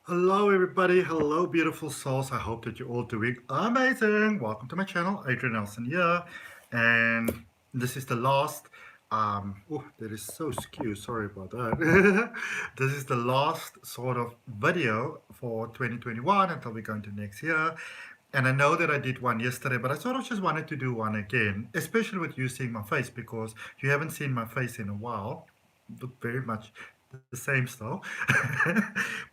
Hello everybody, hello beautiful souls. I hope that you're all doing amazing. Welcome to my channel, Adrian Nelson here. And this is the last, oh, that is so skewed, sorry about that. This is the last sort of video for 2021 until we go into next year. And I know that I did one yesterday, but I sort of just wanted to do one again, especially with you seeing my face, because you haven't seen my face in a while. Look very much the same still.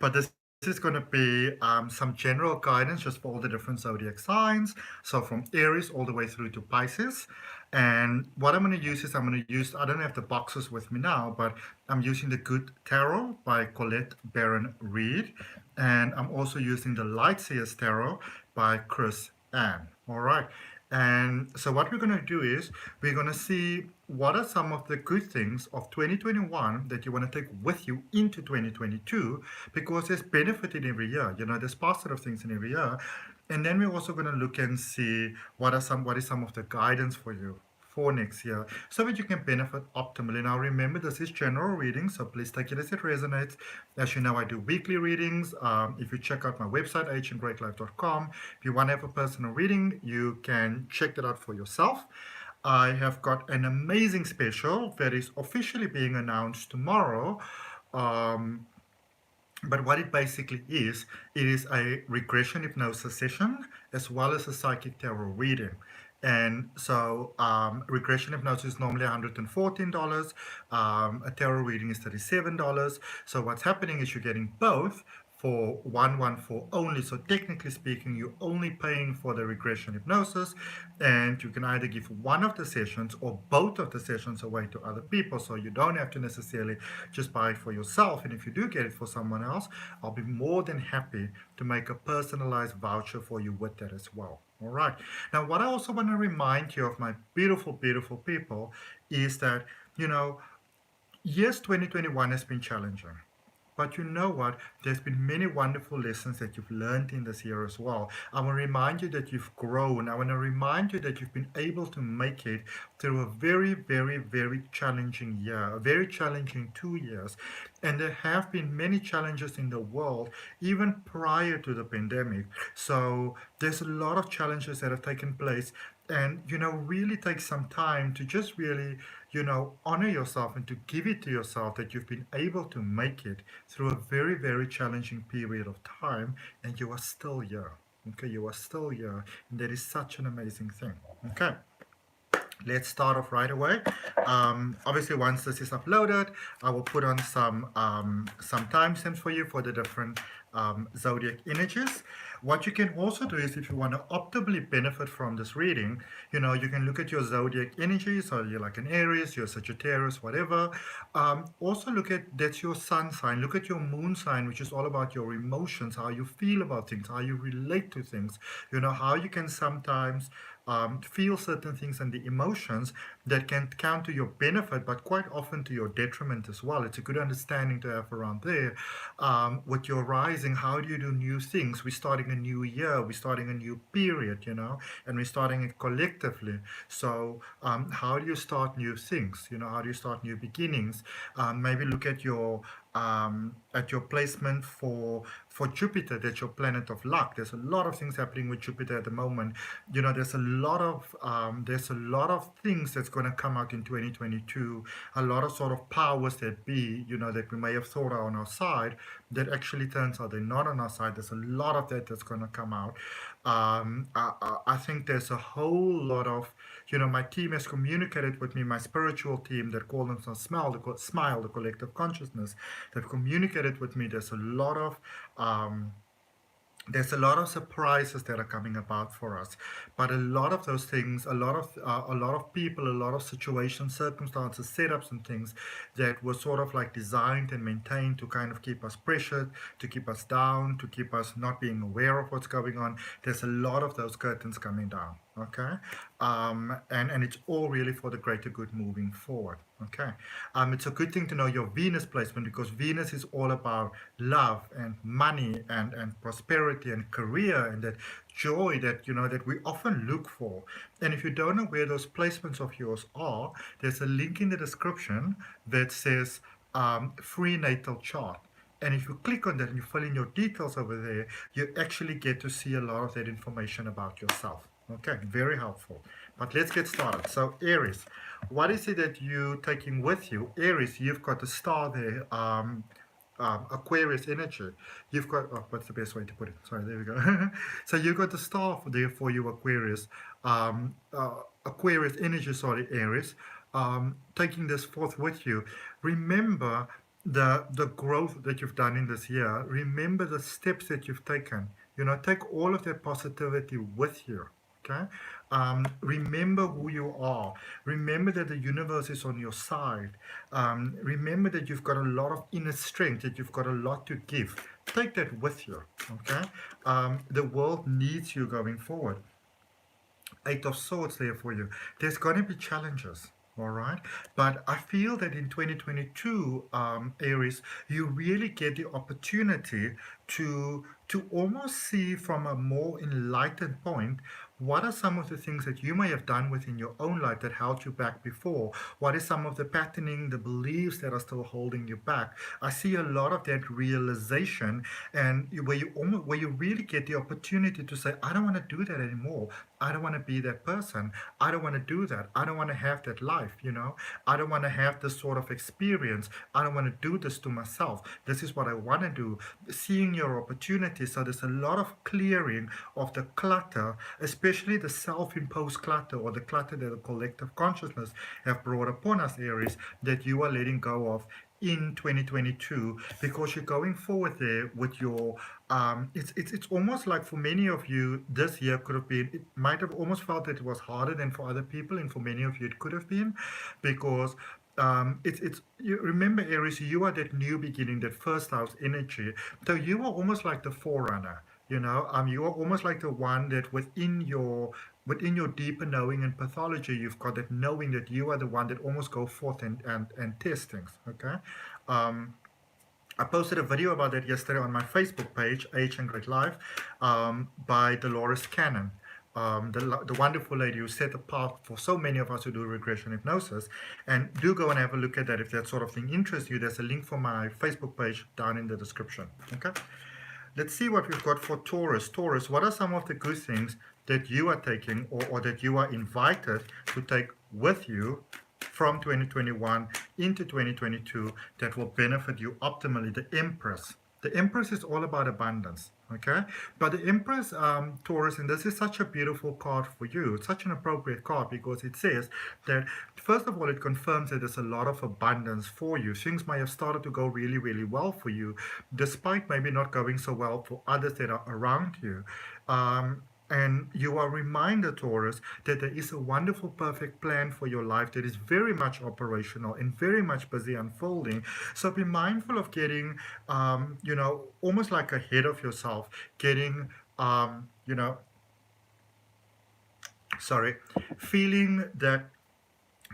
But this is going to be some general guidance just for all the different zodiac signs. So from Aries all the way through to Pisces. And what I'm going to use is I don't have the boxes with me now, but I'm using the Good Tarot by Colette Baron Reed. And I'm also using the Light Seers Tarot by Chris Ann. All right. And so what we're going to do is we're going to see what are some of the good things of 2021 that you want to take with you into 2022, because there's benefit in every year. You know, there's positive things in every year. And then we're also going to look and see what is some of the guidance for you for next year so that you can benefit optimally. Now remember, this is general reading, so please take it as it resonates. As you know, I do weekly readings. If you check out my website, ahngreatlife.com, if you want to have a personal reading, you can check that out for yourself. I have got an amazing special that is officially being announced tomorrow. But what it basically is, it is a regression hypnosis session as well as a psychic tarot reading. And so regression hypnosis is normally $114. A tarot reading is $37. So what's happening is you're getting both for 114 only. So technically speaking, you're only paying for the regression hypnosis, and you can either give one of the sessions or both of the sessions away to other people. So you don't have to necessarily just buy it for yourself. And if you do get it for someone else, I'll be more than happy to make a personalized voucher for you with that as well. All right. Now, what I also want to remind you of, my beautiful, beautiful people, is that, you know, yes, 2021 has been challenging. But you know what? There's been many wonderful lessons that you've learned in this year as well. I want to remind you that you've grown. I want to remind you that you've been able to make it through a very, very, very challenging year, a very challenging 2 years. And there have been many challenges in the world, even prior to the pandemic. So there's a lot of challenges that have taken place. And, you know, really take some time to just really, you know, honor yourself and to give it to yourself that you've been able to make it through a very, very challenging period of time, and you are still here. Okay, you are still here, and that is such an amazing thing. Okay. Let's start off right away. Obviously, once this is uploaded, I will put on some timestamps for you for the different zodiac energies. What you can also do is, if you want to optimally benefit from this reading, you know, you can look at your zodiac energies. So you're like an Aries, you're Sagittarius, whatever. Also look at, that's your sun sign. Look at your moon sign, which is all about your emotions, how you feel about things, how you relate to things. You know, how you can sometimes feel certain things and the emotions that can count to your benefit, but quite often to your detriment as well. It's a good understanding to have around there. With your rising, how do you do new things? We're starting a new year, we're starting a new period, you know, and we're starting it collectively. So how do you start new things? You know, how do you start new beginnings? Maybe look at your placement for Jupiter. That's your planet of luck. There's a lot of things happening with Jupiter at the moment. You know, there's a lot of things that's going to come out in 2022. A lot of sort of powers that be, you know, that we may have thought are on our side, that actually turns out they're not on our side. There's a lot of that that's going to come out. I think there's a whole lot of, you know, my team has communicated with me, my spiritual team that call themselves Smile, the collective consciousness. They've communicated with me. There's a lot of surprises that are coming about for us, but a lot of those things, a lot of people, a lot of situations, circumstances, setups and things that were sort of like designed and maintained to kind of keep us pressured, to keep us down, to keep us not being aware of what's going on. There's a lot of those curtains coming down. Okay, and it's all really for the greater good moving forward. Okay, it's a good thing to know your Venus placement, because Venus is all about love and money and prosperity and career and that joy that, you know, that we often look for. And if you don't know where those placements of yours are, there's a link in the description that says free natal chart. And if you click on that and you fill in your details over there, you actually get to see a lot of that information about yourself. Okay, very helpful. But let's get started. So Aries, what is it that you're taking with you? Aries, you've got a star there. Aquarius energy. You've got, oh, what's the best way to put it? Sorry, there we go. So you've got the star there for you, Aquarius. Aquarius energy, sorry, Aries. Taking this forth with you. Remember the growth that you've done in this year. Remember the steps that you've taken. You know, take all of that positivity with you. Okay. Remember who you are. Remember that the universe is on your side. Remember that you've got a lot of inner strength, that you've got a lot to give. Take that with you. Okay. The world needs you going forward. Eight of Swords there for you. There's going to be challenges. All right, but I feel that in 2022, Aries, you really get the opportunity to almost see from a more enlightened point what are some of the things that you may have done within your own life that held you back before. What is some of the patterning, the beliefs that are still holding you back? I see a lot of that realization, and where you really get the opportunity to say, I don't want to do that anymore. I don't want to be that person. I don't want to do that. I don't want to have that life, you know. I don't want to have this sort of experience. I don't want to do this to myself. This is what I want to do. Seeing your opportunities. So there's a lot of clearing of the clutter, especially the self-imposed clutter or the clutter that the collective consciousness have brought upon us, Aries, that you are letting go of in 2022, because you're going forward there with your it's almost like for many of you this year could have been, it might have almost felt that it was harder than for other people, and for many of you it could have been, because it's you remember, Aries, you are that new beginning, that first house energy. So you are almost like the forerunner, you know. You are almost like the one that within your deeper knowing and pathology, you've got that knowing that you are the one that almost go forth and test things. Okay. I posted a video about that yesterday on my Facebook page, AHN Great Life, by Dolores Cannon, the wonderful lady who set apart for so many of us who do regression hypnosis. And do go and have a look at that if that sort of thing interests you. There's a link for my Facebook page down in the description. Okay. Let's see what we've got for Taurus. Taurus, what are some of the good things that you are taking, or that you are invited to take with you from 2021 into 2022 that will benefit you optimally? The Empress. The Empress is all about abundance, okay? But the Empress, Taurus, and this is such a beautiful card for you. It's such an appropriate card because it says that, first of all, it confirms that there's a lot of abundance for you. Things might have started to go really, really well for you, despite maybe not going so well for others that are around you. And you are reminded, Taurus, that there is a wonderful, perfect plan for your life that is very much operational and very much busy unfolding. So be mindful of getting, you know, almost like ahead of yourself, getting, you know, feeling that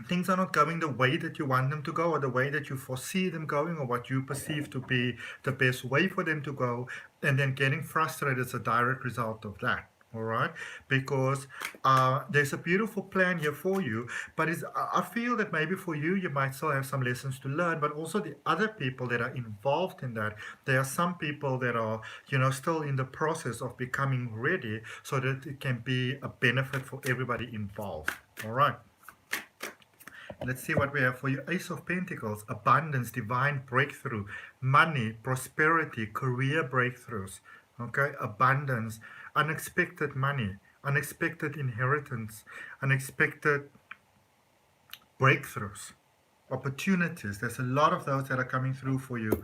things are not going the way that you want them to go, or the way that you foresee them going, or what you perceive to be the best way for them to go, and then getting frustrated as a direct result of that. All right, because there's a beautiful plan here for you, but I feel that maybe for you, you might still have some lessons to learn, but also the other people that are involved in that. There are some people that are, you know, still in the process of becoming ready, so that it can be a benefit for everybody involved. All right. Let's see what we have for you. Ace of Pentacles, abundance, divine breakthrough, money, prosperity, career breakthroughs. Okay, abundance, unexpected money, unexpected inheritance, unexpected breakthroughs, opportunities. There's a lot of those that are coming through for you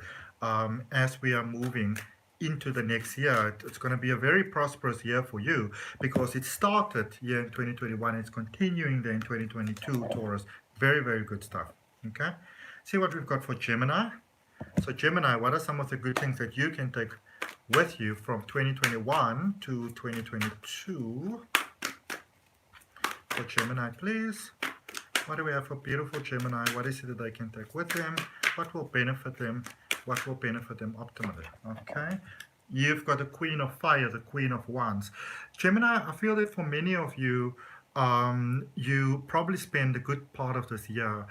as we are moving into the next year. It's going to be a very prosperous year for you, because it started here in 2021. It's continuing there in 2022, Taurus. Very, very good stuff. Okay, see what we've got for Gemini. So Gemini, what are some of the good things that you can take with you from 2021 to 2022? For Gemini, please. What do we have for beautiful Gemini? What is it that they can take with them? What will benefit them? What will benefit them optimally? Okay. You've got the Queen of Fire, the Queen of Wands. Gemini, I feel that for many of you, You probably spend a good part of this year,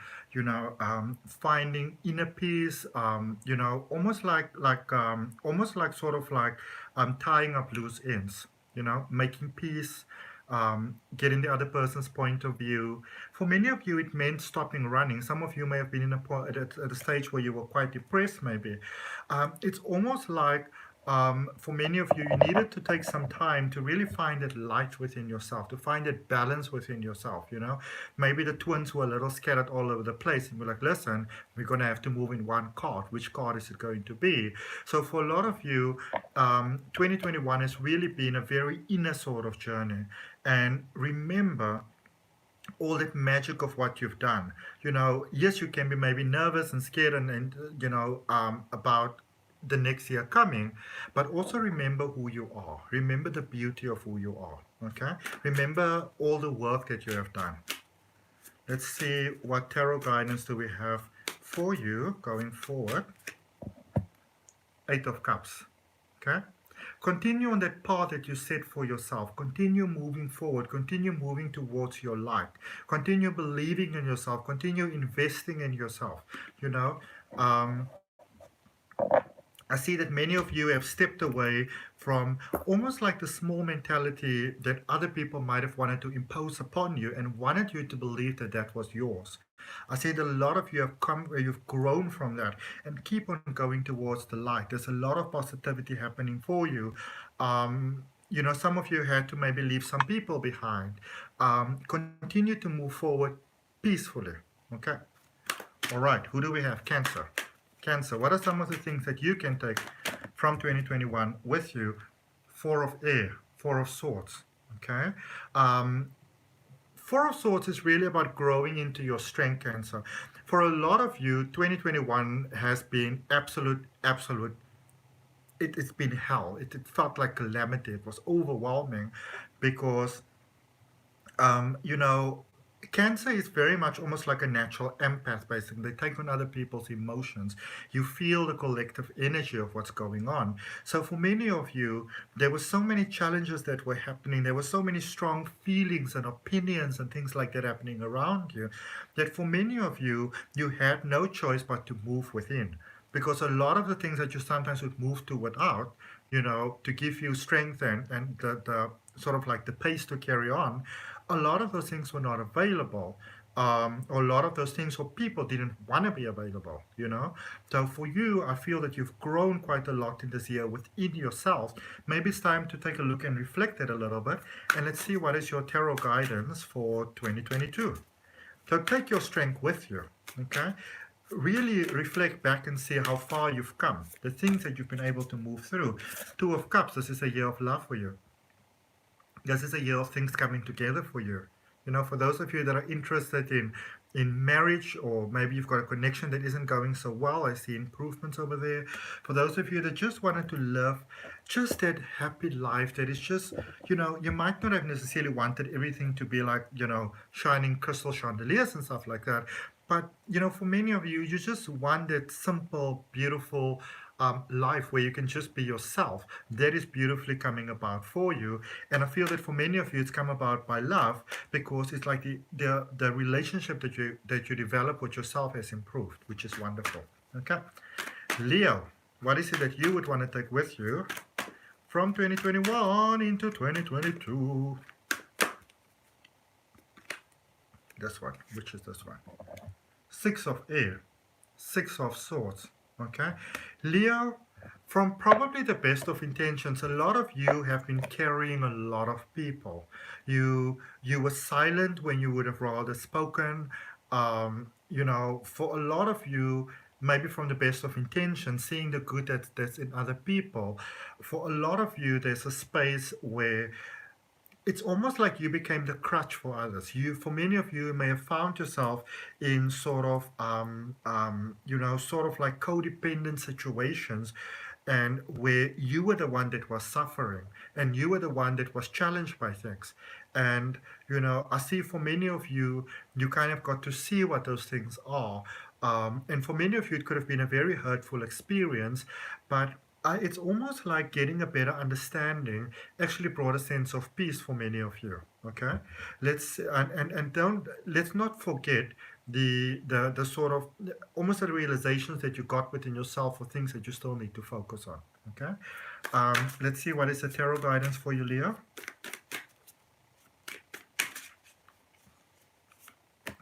finding inner peace, almost like sort of like tying up loose ends, making peace, getting the other person's point of view. For many of you, it meant stopping running. Some of you may have been at a stage where you were quite depressed, maybe. It's almost like for many of you, you needed to take some time to really find that light within yourself, to find that balance within yourself. Maybe the twins were a little scattered all over the place, and we're like, listen, we're going to have to move in one card. Which card is it going to be? So for a lot of you, 2021 has really been a very inner sort of journey. And remember all that magic of what you've done. Yes, you can be maybe nervous and scared and about the next year coming, but also remember who you are. Remember the beauty of who you are. Okay? Remember all the work that you have done. Let's see what tarot guidance do we have for you going forward. Eight of Cups. Okay? Continue on that path that you set for yourself. Continue moving forward. Continue moving towards your light. Continue believing in yourself. Continue investing in yourself. I see that many of you have stepped away from almost like the small mentality that other people might have wanted to impose upon you and wanted you to believe that that was yours. I see that a lot of you have you've grown from that and keep on going towards the light. There's a lot of positivity happening for you. Some of you had to maybe leave some people behind. Continue to move forward peacefully. Okay. All right. Who do we have? Cancer. Cancer, what are some of the things that you can take from 2021 with you? Four of Air, Four of Swords, okay? Four of Swords is really about growing into your strength, Cancer. For a lot of you, 2021 has been absolute, it's been hell. It felt like calamity. It was overwhelming because, Cancer is very much almost like a natural empath, basically. They take on other people's emotions. You feel the collective energy of what's going on. So for many of you, there were so many challenges that were happening. There were so many strong feelings and opinions and things like that happening around you, that for many of you, you had no choice but to move within. Because a lot of the things that you sometimes would move to without, to give you strength and the sort of like the pace to carry on, a lot of those things were not available. Or a lot of those things or people didn't want to be available, So for you, I feel that you've grown quite a lot in this year within yourself. Maybe it's time to take a look and reflect it a little bit. And let's see what is your tarot guidance for 2022. So take your strength with you, okay? Really reflect back and see how far you've come, the things that you've been able to move through. Two of Cups, this is a year of love for you. This is a year of things coming together for you. For those of you that are interested in marriage, or maybe you've got a connection that isn't going so well, I see improvements over there. For those of you that just wanted to live just that happy life that is just, you might not have necessarily wanted everything to be like, shining crystal chandeliers and stuff like that. But, for many of you, you just want that simple, beautiful life where you can just be yourself. That is beautifully coming about for you. And I feel that for many of you, it's come about by love, because it's like the relationship that you develop with yourself has improved, which is wonderful. Okay. Leo, what is it that you would want to take with you from 2021 into 2022? This one, which is this one? Six of Air, Six of Swords. Okay, Leo, from probably the best of intentions, a lot of you have been carrying a lot of people. You were silent when you would have rather spoken. For a lot of you, maybe from the best of intentions, seeing the good that's in other people. For a lot of you, there's a space where it's almost like you became the crutch for others. For many of you, may have found yourself in sort of like codependent situations, and where you were the one that was suffering, and you were the one that was challenged by things. And I see for many of you, you kind of got to see what those things are. And for many of you, it could have been a very hurtful experience, but it's almost like getting a better understanding actually brought a sense of peace for many of you. Okay, and don't let's not forget the sort of almost the realizations that you got within yourself or things that you still need to focus on. Okay, let's see what is the tarot guidance for you, Leo.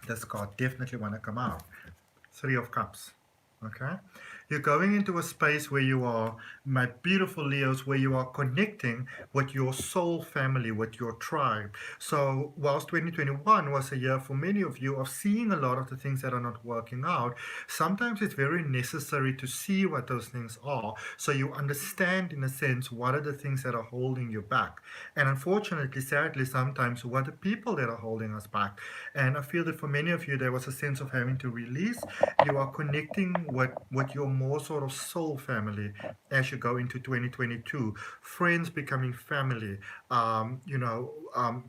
This card definitely want to come out. Three of Cups. Okay, you're going into a space where you are, my beautiful Leos, where you are connecting with your soul family, with your tribe. So whilst 2021 was a year for many of you of seeing a lot of the things that are not working out, sometimes it's very necessary to see what those things are, so you understand in a sense what are the things that are holding you back. And unfortunately, sadly, sometimes what are the people that are holding us back. And I feel that for many of you there was a sense of having to release. You are connecting with your more sort of soul family as you go into 2022. Friends becoming family,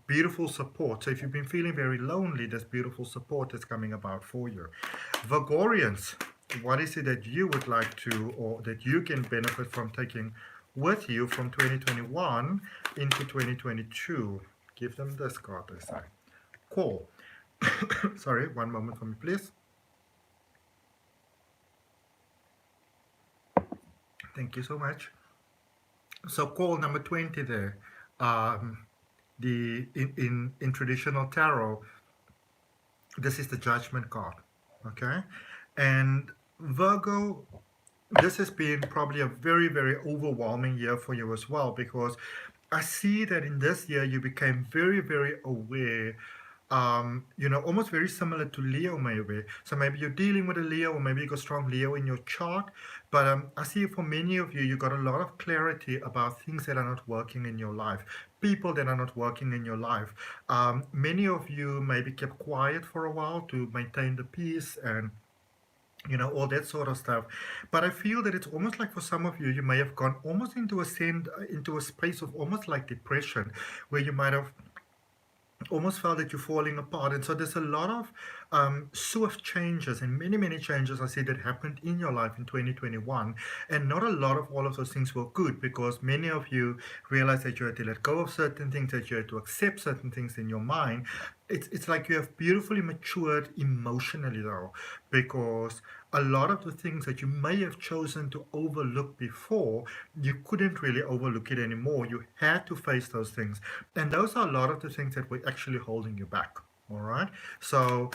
beautiful support. So if you've been feeling very lonely, there's beautiful support that's coming about for you. Virgorians, what is it that you would like to, or that you can benefit from taking with you from 2021 into 2022? Give them this card, I say. Call. Sorry, one moment for me, please. Thank you so much. So call number 20 there. In traditional tarot, this is the Judgment card. Okay? And Virgo, this has been probably a very, very overwhelming year for you as well, because I see that in this year you became very, very aware, almost very similar to Leo maybe. So maybe you're dealing with a Leo, or maybe you got strong Leo in your chart. But I see for many of you, you got a lot of clarity about things that are not working in your life, people that are not working in your life. Many of you maybe kept quiet for a while to maintain the peace and all that sort of stuff. But I feel that it's almost like for some of you, you may have gone almost into a space of almost like depression, where you might have almost felt that you're falling apart. And so there's a lot of swift changes and many, many changes I see that happened in your life in 2021. And not a lot of all of those things were good, because many of you realized that you had to let go of certain things, that you had to accept certain things in your mind. It's like you have beautifully matured emotionally, though, because a lot of the things that you may have chosen to overlook before, you couldn't really overlook it anymore. You had to face those things. And those are a lot of the things that were actually holding you back. All right. So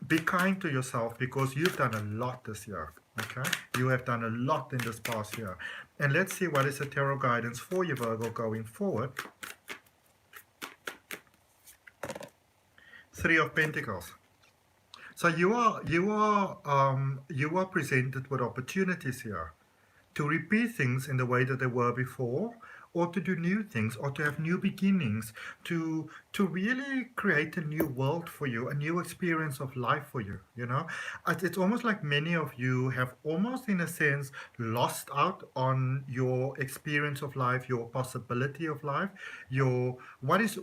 be kind to yourself, because you've done a lot this year. Okay. You have done a lot in this past year. And let's see what is the tarot guidance for you, Virgo, going forward. Three of Pentacles. So you are presented with opportunities here to repeat things in the way that they were before, or to do new things, or to have new beginnings, to really create a new world for you, a new experience of life for you. It's almost like many of you have almost in a sense lost out on your experience of life, your possibility of life, your what is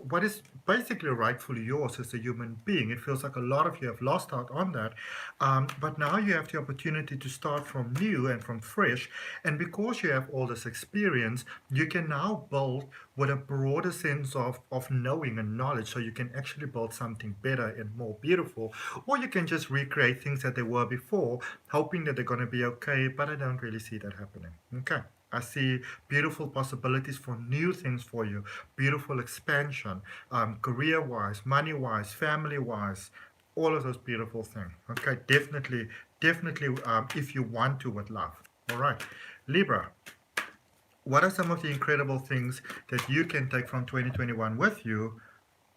basically rightfully yours as a human being. It feels like a lot of you have lost out on that, but now you have the opportunity to start from new and from fresh. And because you have all this experience, you can now build with a broader sense of knowing and knowledge, so you can actually build something better and more beautiful. Or you can just recreate things that they were before, hoping that they're going to be okay, but I don't really see that happening. Okay. I see beautiful possibilities for new things for you, beautiful expansion, career-wise, money-wise, family-wise, all of those beautiful things. Okay, definitely, if you want to, with love. All right, Libra, what are some of the incredible things that you can take from 2021 with you?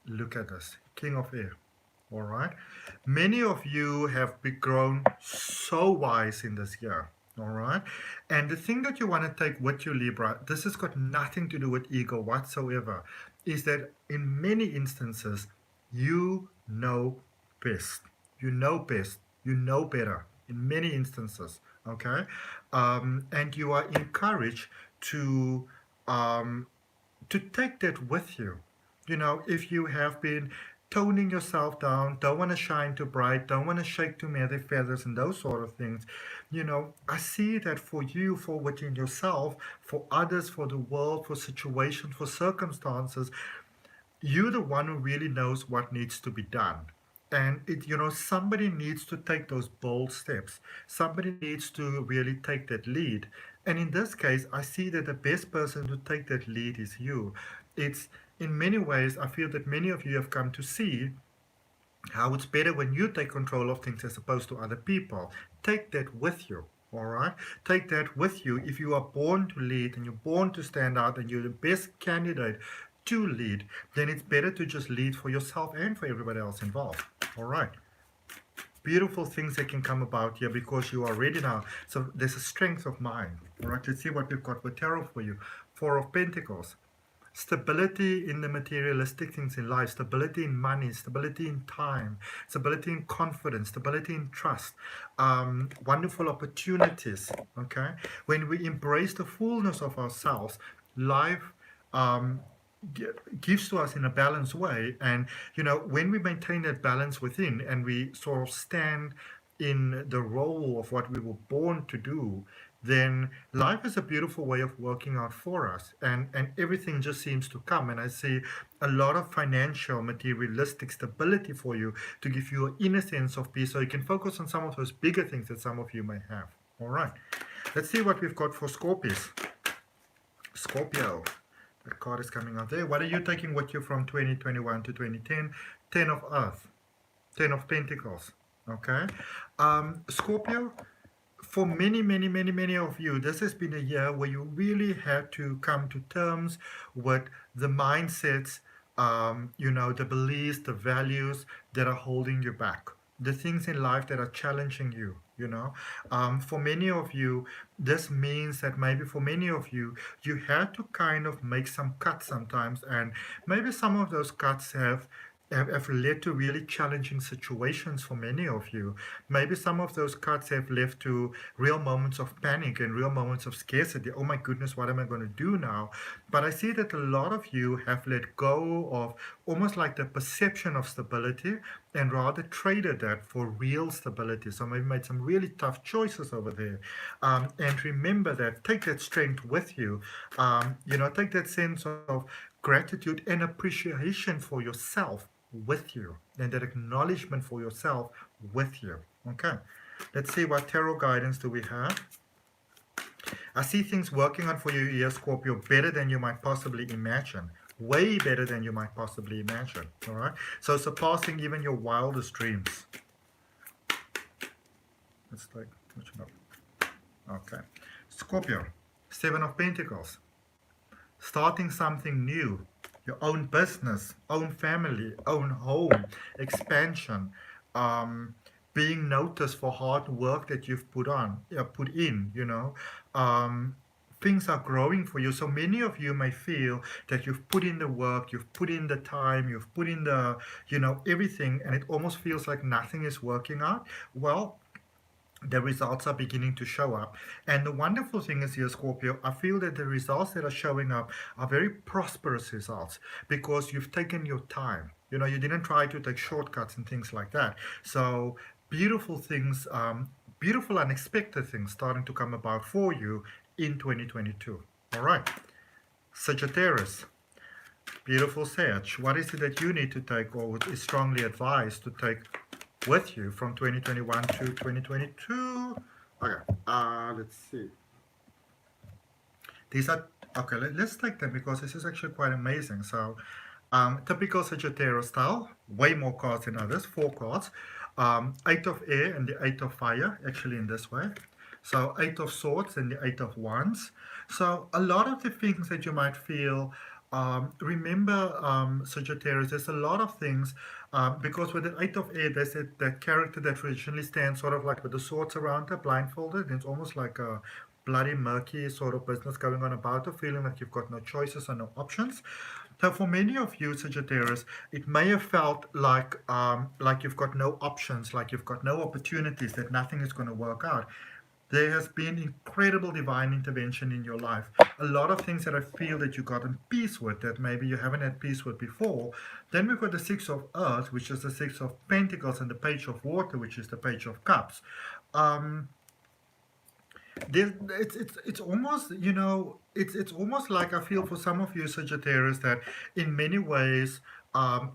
Look at this, King of Air. All right, many of you have grown so wise in this year. All right, and the thing that you want to take with you, Libra, this has got nothing to do with ego whatsoever, is that in many instances you know best. You know best. You know better in many instances. Okay, and you are encouraged to take that with you. If you have been toning yourself down, don't want to shine too bright, don't want to shake too many feathers and those sort of things. I see that for you, for within yourself, for others, for the world, for situations, for circumstances, you're the one who really knows what needs to be done. And somebody needs to take those bold steps. Somebody needs to really take that lead. And in this case, I see that the best person to take that lead is you. It's in many ways, I feel that many of you have come to see how it's better when you take control of things as opposed to other people. Take that with you. All right, take that with you. If you are born to lead and you're born to stand out and you're the best candidate to lead, then it's better to just lead for yourself and for everybody else involved. All right, beautiful things that can come about here because you are ready now. So there's a strength of mind. All right, let's see what we've got with tarot for you. Four of Pentacles. Stability in the materialistic things in life, stability in money, stability in time, stability in confidence, stability in trust, wonderful opportunities, okay? When we embrace the fullness of ourselves, life gives to us in a balanced way. And, when we maintain that balance within and we sort of stand in the role of what we were born to do, then life is a beautiful way of working out for us, and everything just seems to come. And I see a lot of financial materialistic stability for you to give you an inner sense of peace so you can focus on some of those bigger things that some of you may have. All right, let's see what we've got for Scorpios. Scorpio, that card is coming out there. What are you taking with you from 2021 to 2010? 10 of Earth, 10 of Pentacles. Okay, Scorpio, for many, many, many, many of you, this has been a year where you really had to come to terms with the mindsets, the beliefs, the values that are holding you back, the things in life that are challenging you. For many of you, this means that maybe for many of you, you had to kind of make some cuts sometimes, and maybe some of those cuts have led to really challenging situations for many of you. Maybe some of those cuts have led to real moments of panic and real moments of scarcity. Oh my goodness, what am I going to do now? But I see that a lot of you have let go of almost like the perception of stability and rather traded that for real stability. So maybe made some really tough choices over there. And remember that, take that strength with you. Take that sense of gratitude and appreciation for yourself with you, and that acknowledgement for yourself with you. Okay, let's see what tarot guidance do we have. I see things working on for you here, Scorpio, better than you might possibly imagine. Way better than you might possibly imagine. All right, so surpassing even your wildest dreams. Let's take which one up. Okay, Scorpio, 7 of Pentacles. Starting something new, your own business, own family, own home, expansion, being noticed for hard work that you've put in. Things are growing for you. So many of you may feel that you've put in the work, you've put in the time, you've put in the, everything, and it almost feels like nothing is working out. Well, the results are beginning to show up. And the wonderful thing is here, Scorpio, I feel that the results that are showing up are very prosperous results because you've taken your time. You didn't try to take shortcuts and things like that. So beautiful things, beautiful unexpected things starting to come about for you in 2022. All right, Sagittarius. Beautiful Sag. What is it that you need to take, or is strongly advised to take with you from 2021 to 2022? Okay, let's see. These are, okay, let's take them because this is actually quite amazing. So, typical Sagittarius style, way more cards than others, 4 cards. 8 of air and the 8 of fire, actually in this way. So 8 of swords and the 8 of wands. So a lot of the things that you might feel, remember, Sagittarius, there's a lot of things, because with the 8 of air, there's that character that traditionally stands sort of like with the swords around her, blindfolded, and it's almost like a bloody, murky sort of business going on about her, feeling like you've got no choices and no options. So for many of you, Sagittarius, it may have felt like you've got no options, like you've got no opportunities, that nothing is going to work out. There has been incredible divine intervention in your life. A lot of things that I feel that you got in peace with that maybe you haven't had peace with before. Then we've got the Six of Earth, which is the Six of Pentacles, and the Page of Water, which is the Page of Cups. Um, it's almost, it's almost like I feel for some of you Sagittarius that in many ways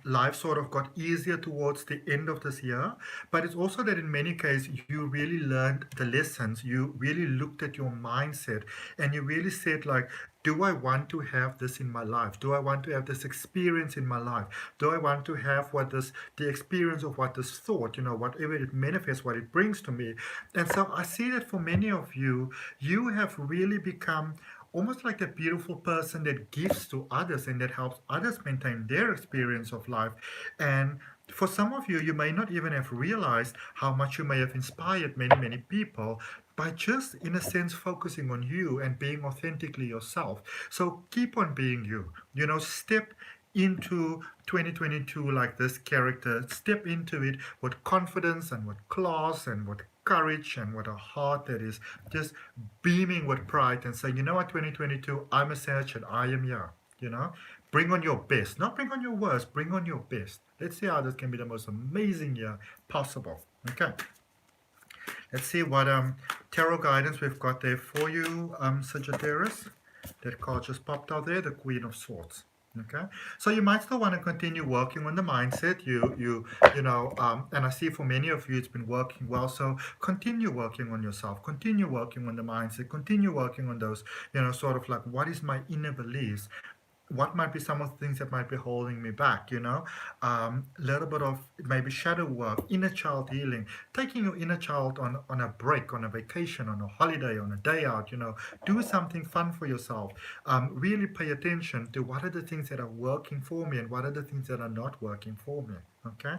life sort of got easier towards the end of this year, but it's also that in many cases you really learned the lessons. You really looked at your mindset and you really said like, do I want to have this in my life? Do I want to have this experience in my life? Do I want to have the experience of what this thought, whatever it manifests, what it brings to me? And so I see that for many of you, you have really become almost like a beautiful person that gives to others and that helps others maintain their experience of life. And for some of you, you may not even have realized how much you may have inspired many, many people by just, in a sense, focusing on you and being authentically yourself. So keep on being you. Step into 2022 like this character. Step into it with confidence and with class and with courage and with a heart that is just beaming with pride and saying, you know what, 2022, I'm a Sag and I am here. Bring on your best. Not bring on your worst, bring on your best. Let's see how this can be the most amazing year possible. Okay. Let's see what tarot guidance we've got there for you, Sagittarius. That card just popped out there, the Queen of Swords. Okay, so you might still want to continue working on the mindset. And I see for many of you it's been working well. So continue working on yourself. Continue working on the mindset. Continue working on those, sort of like, what is my inner beliefs? What might be some of the things that might be holding me back, little bit of maybe shadow work, inner child healing, taking your inner child on a break, on a vacation, on a holiday, on a day out, do something fun for yourself. Really pay attention to what are the things that are working for me and what are the things that are not working for me. Okay.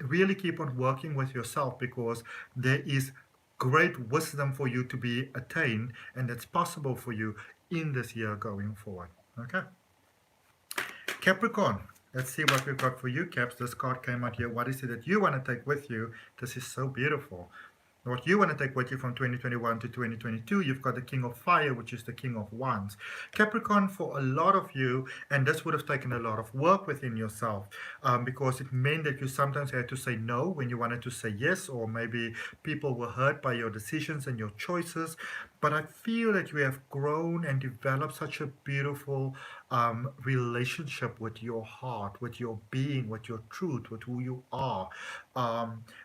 Really keep on working with yourself, because there is great wisdom for you to be attained, and that's possible for you in this year going forward. Okay. Capricorn, let's see what we've got for you, Caps. This card came out here. What is it that you want to take with you? This is so beautiful. What you want to take with you from 2021 to 2022, you've got the King of Fire, which is the King of Wands. Capricorn, for a lot of you, and this would have taken a lot of work within yourself, because it meant that you sometimes had to say no when you wanted to say yes, or maybe people were hurt by your decisions and your choices. But I feel that you have grown and developed such a beautiful relationship with your heart, with your being, with your truth, with who you are.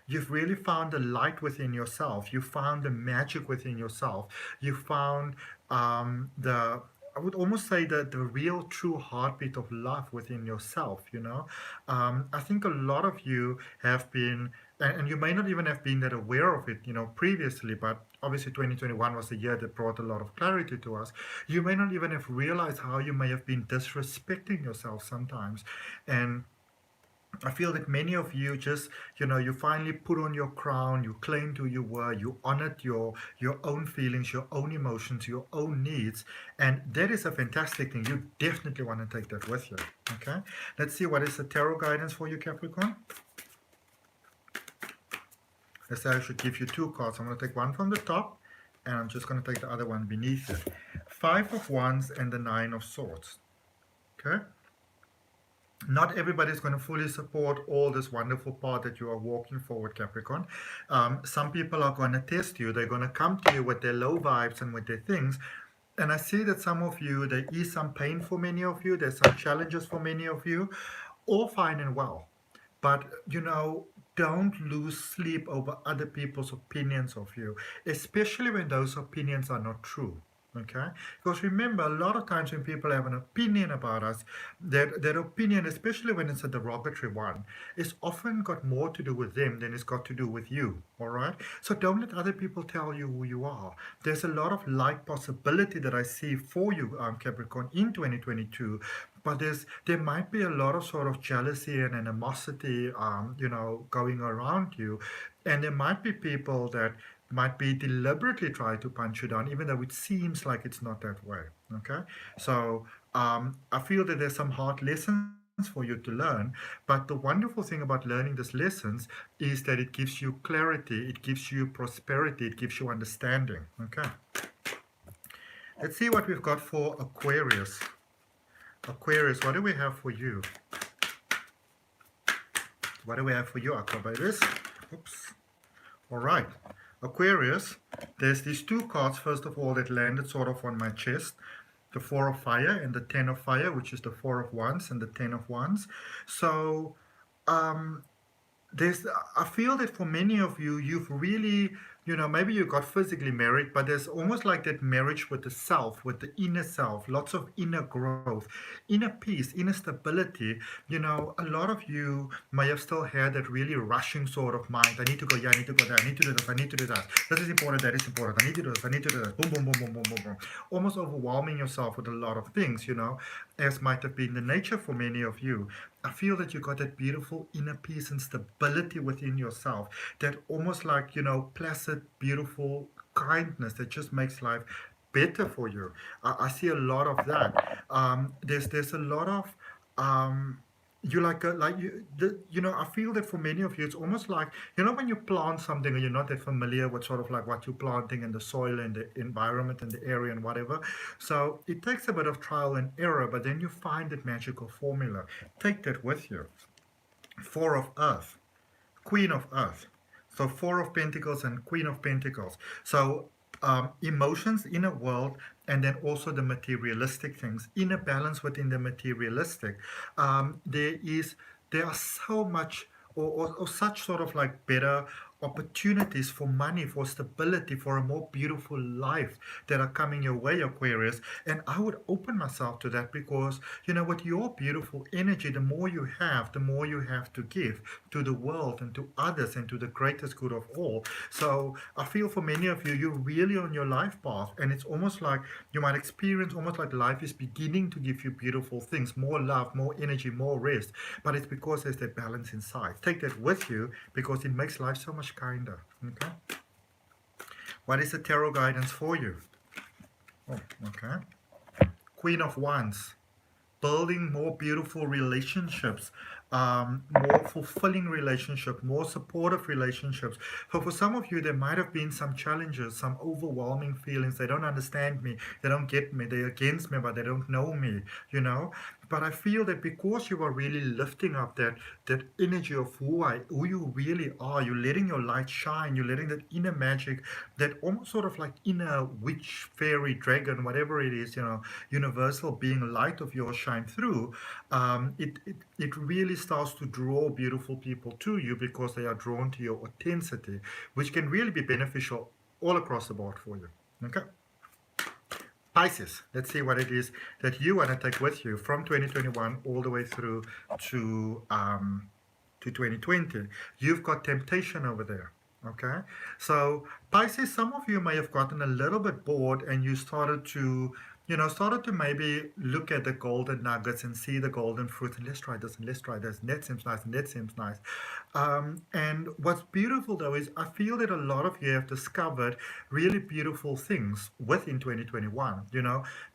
You've really found the light within yourself. You found the magic within yourself. You found I would almost say that the real true heartbeat of love within yourself, I think a lot of you have been, and you may not even have been that aware of it, previously, but obviously 2021 was a year that brought a lot of clarity to us. You may not even have realized how you may have been disrespecting yourself sometimes. And I feel that many of you just, you finally put on your crown, you claimed who you were, you honored your own feelings, your own emotions, your own needs, and that is a fantastic thing. You definitely want to take that with you. Okay, let's see what is the tarot guidance for you, Capricorn. Let's say I should give you two cards. I'm going to take one from the top, and I'm just going to take the other one beneath it. Five of Wands and the Nine of Swords. Okay. Not everybody is going to fully support all this wonderful path that you are walking forward, Capricorn. Some people are going to test you. They're going to come to you with their low vibes and with their things. And I see that some of you, there is some pain for many of you. There's some challenges for many of you. All fine and well. But, don't lose sleep over other people's opinions of you, especially when those opinions are not true. Okay, because remember, a lot of times when people have an opinion about us, that opinion, especially when it's a derogatory one, is often got more to do with them than it's got to do with you. All right, so don't let other people tell you who you are. There's a lot of light possibility that I see for you, Capricorn, in 2022. But there might be a lot of sort of jealousy and animosity, going around you, and there might be people that might be deliberately trying to punch you down, even though it seems like it's not that way. Okay, so I feel that there's some hard lessons for you to learn. But the wonderful thing about learning these lessons is that it gives you clarity, it gives you prosperity, it gives you understanding. Okay. Let's see what we've got for Aquarius. Aquarius, what do we have for you? What do we have for you, Aquarius? Oops. All right. Aquarius, there's these two cards, first of all, that landed sort of on my chest. The Four of Fire and the Ten of Fire, which is the Four of Wands and the Ten of Wands. So, I feel that for many of you, you've really, maybe you got physically married, but there's almost like that marriage with the self, with the inner self, lots of inner growth, inner peace, inner stability. A lot of you may have still had that really rushing sort of mind. I need to go here, I need to go there, I need to do this, I need to do that. This is important, that is important. I need to do this, I need to do that. Boom, boom, boom, boom, boom, boom, boom. Almost overwhelming yourself with a lot of things, as might have been the nature for many of you. I feel that you got that beautiful inner peace and stability within yourself, that almost like, placid, beautiful kindness that just makes life better for you. I see a lot of that. There's a lot of you I feel that for many of you it's almost like, when you plant something and you're not that familiar with sort of like what you're planting and the soil and the environment and the area and whatever, so it takes a bit of trial and error, but then you find that magical formula. Take that with you. Four of Earth, Queen of Earth, so Four of Pentacles and Queen of Pentacles. So emotions, inner world, and then also the materialistic things, inner balance within the materialistic. There are so much or such sort of like better opportunities for money, for stability, for a more beautiful life that are coming your way, Aquarius. And I would open myself to that because, with your beautiful energy, the more you have to give to the world and to others and to the greatest good of all. So I feel for many of you, you're really on your life path, and it's almost like you might experience almost like life is beginning to give you beautiful things, more love, more energy, more rest. But it's because there's that balance inside. Take that with you because it makes life so much kinder. Okay. What is the tarot guidance for you? Oh, okay. Queen of Wands. Building more beautiful relationships, more fulfilling relationships, more supportive relationships. So for some of you, there might have been some challenges, some overwhelming feelings. They don't understand me. They don't get me. They're against me, but they don't know me, But I feel that because you are really lifting up that energy of who you really are, you're letting your light shine, you're letting that inner magic, that almost sort of like inner witch, fairy, dragon, whatever it is, universal being light of yours shine through. It really starts to draw beautiful people to you because they are drawn to your authenticity, which can really be beneficial all across the board for you. Okay. Pisces, let's see what it is that you want to take with you from 2021 all the way through to 2020. You've got temptation over there. Okay, so Pisces, some of you may have gotten a little bit bored and you started to maybe look at the golden nuggets and see the golden fruits, and let's try this and let's try this, and that seems nice and that seems nice. And what's beautiful though is I feel that a lot of you have discovered really beautiful things within 2021,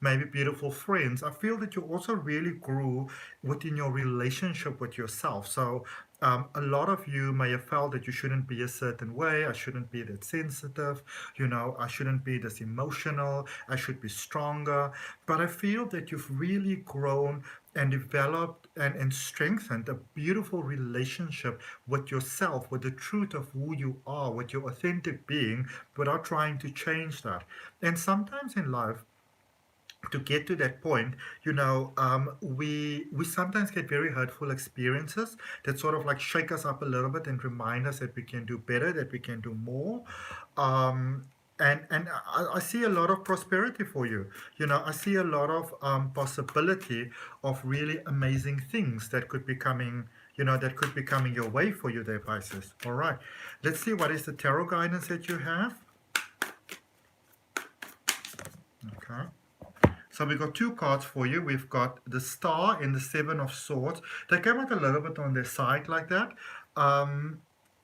maybe beautiful friends. I feel that you also really grew within your relationship with yourself. So a lot of you may have felt that you shouldn't be a certain way. I shouldn't be that sensitive. I shouldn't be this emotional. I should be stronger. But I feel that you've really grown and developed and strengthened a beautiful relationship with yourself, with the truth of who you are, with your authentic being, without trying to change that. And sometimes in life, to get to that point, we sometimes get very hurtful experiences that sort of like shake us up a little bit and remind us that we can do better, that we can do more. And I see a lot of prosperity for you. I see a lot of possibility of really amazing things that could be coming. That could be coming your way for you there, Pisces. All right, let's see what is the tarot guidance that you have. Okay. So we've got two cards for you. We've got the Star and the Seven of Swords. They came out a little bit on their side like that.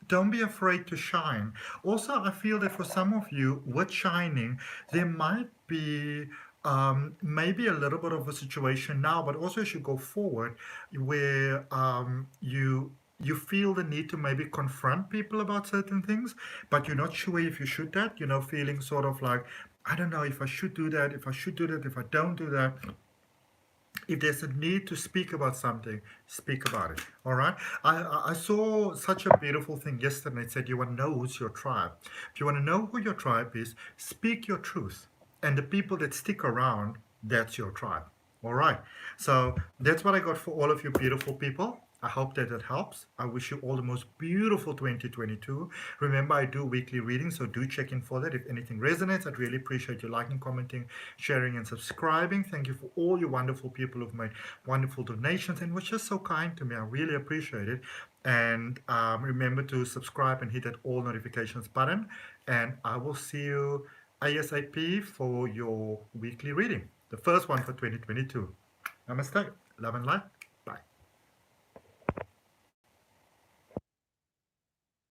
Don't be afraid to shine. Also, I feel that for some of you, with shining, there might be maybe a little bit of a situation now, but also as you go forward, where you feel the need to maybe confront people about certain things, but you're not sure if you should that, feeling sort of like, I don't know if I should do that, if I should do that, if I don't do that. If there's a need to speak about something, speak about it. All right. I saw such a beautiful thing yesterday. It said, you want to know who's your tribe. If you want to know who your tribe is, speak your truth. And the people that stick around, that's your tribe. All right. So that's what I got for all of you beautiful people. I hope that it helps. I wish you all the most beautiful 2022. Remember, I do weekly readings, so do check in for that. If anything resonates, I'd really appreciate you liking, commenting, sharing, and subscribing. Thank you for all you wonderful people who've made wonderful donations and was just so kind to me. I really appreciate it. And remember to subscribe and hit that all notifications button. And I will see you ASAP for your weekly reading, the first one for 2022. Namaste. Love and light.